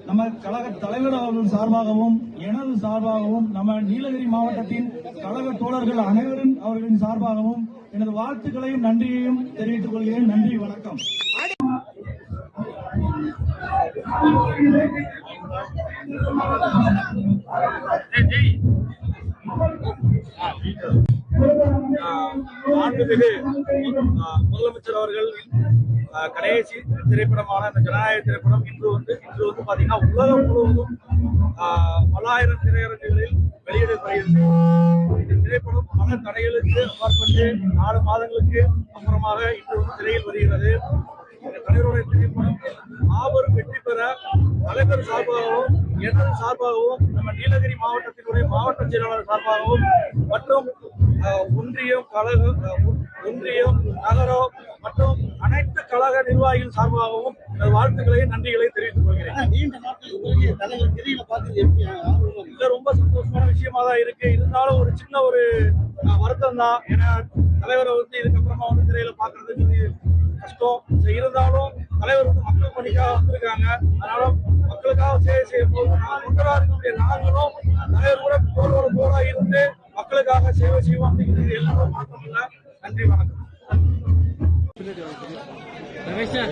நம்ம கழக தலைவர் அவர்கள் சார்பாகவும் எனது சார்பாகவும் நம்ம நீலகிரி மாவட்டத்தின் கழக தோழர்கள் அனைவரும் அவர்களின் சார்பாகவும் எனது வாழ்த்துக்களையும் நன்றியையும் தெரிவித்துக் கொள்கிறேன். நன்றி, வணக்கம். மாண்புமிகு முதலமைச்சர் அவர்கள் கடைசி திரைப்படமான இந்த ஜனநாயக திரைப்படம் இன்று வந்து பாத்தீங்கன்னா உலகம் முழுவதும் பல்லாயிரம் திரையரங்குகளில் வெளியிடப்படுகிறது. இந்த திரைப்படம் பல தடைகளுக்கு அப்பாற்பட்டு 4 மாதங்களுக்கு அப்புறமாக இன்று வந்து திரையில் வருகிறது. இந்த தலைவருடைய திரைப்படம் மாபெரும் வெற்றி பெற தலைவர் சார்பாகவும் எனது சார்பாகவும் நம்ம நீலகிரி மாவட்டத்தினுடைய மாவட்ட செயலாளர் சார்பாகவும் மற்றும் ஒன்றியம் நகரம் மற்றும் அனைத்து கழக நிர்வாகிகள் சார்பாகவும் வாழ்த்துக்களையும் நன்றிகளையும் தெரிவித்துக் கொள்கிறேன். நீண்ட நாட்கள் தலைவர் திரையில பார்த்து இது ரொம்ப சந்தோஷமான விஷயமா தான் இருக்கு. இருந்தாலும் ஒரு சின்ன ஒரு வருத்தம் தான். ஏன்னா தலைவரை வந்து இதுக்கப்புறமா வந்து திரையில பாக்குறதுக்கு கஷ்டம். இருந்தாலும் தலைவர் வந்து மக்கள் பணிக்காக வந்திருக்காங்க. அதனால மக்களுக்காக சேவை செய்ய போது நாங்களும் தலைவர் கூட போரா இருந்து மக்களுக்காக சேவை செய்வோம் அப்படிங்கிறது எல்லாரும் மாற்றம் இல்லை. நன்றி, வணக்கம். ரமேஷா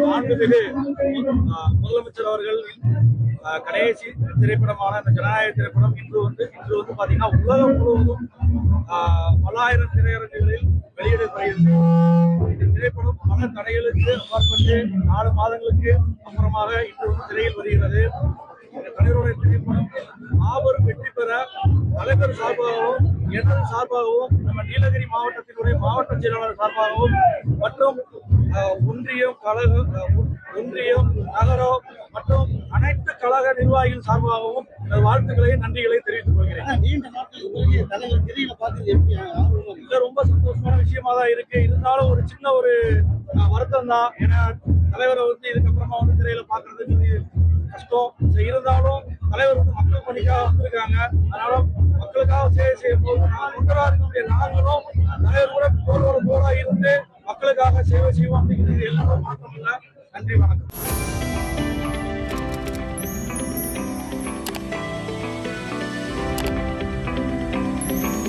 மாண்புமிகு முதலமைச்சர் அவர்கள் கடைசி திரைப்படமான இந்த ஜனநாயக திரைப்படம் இன்று வந்து பாத்தீங்கன்னா உலகம் முழுவதும் பல்லாயிரம் திரையரங்குகளில் வெளியிடப்படுகிறது. இந்த திரைப்படம் பல தடைகளுக்கு அப்பாற்பட்டு 4 மாதங்களுக்கு அப்புறமாக இன்று வந்து திரையில் வருகிறது. இந்த தலைவருடைய திரைப்படம் மாபெரும் வெற்றி பெற தலைவர் சார்பாகவும் எனது சார்பாகவும் நம்ம நீலகிரி மாவட்டத்தினுடைய மாவட்ட செயலாளர் சார்பாகவும் மற்றும் ஒன்றியம் நகரம் மற்றும் அனைத்து கழக நிர்வாகிகள் சார்பாகவும் வாழ்த்துக்களையும் நன்றிகளையும் தெரிவித்துக் கொள்கிறேன். நீண்ட நாட்கள் தலைவர் திரையில பார்த்து இது ரொம்ப சந்தோஷமான விஷயமா தான் இருக்கு. இருந்தாலும் ஒரு சின்ன ஒரு வருத்தம் தான். ஏன்னா தலைவரை வந்து இதுக்கப்புறமா வந்து திரையில பாக்குறதுக்கு கஷ்டம். இருந்தாலும் தலைவர் வந்து மக்கள் பணிக்காக வந்திருக்காங்க. அதனால மக்களுக்காக சேவை செய்ய போது நாங்களும் தலைவர் கூட போரா இருந்து மக்களுக்காக சேவை செய்வோம் அப்படிங்கிறது எல்லாரும் மாற்றம் இல்லை. நன்றி, வணக்கம்.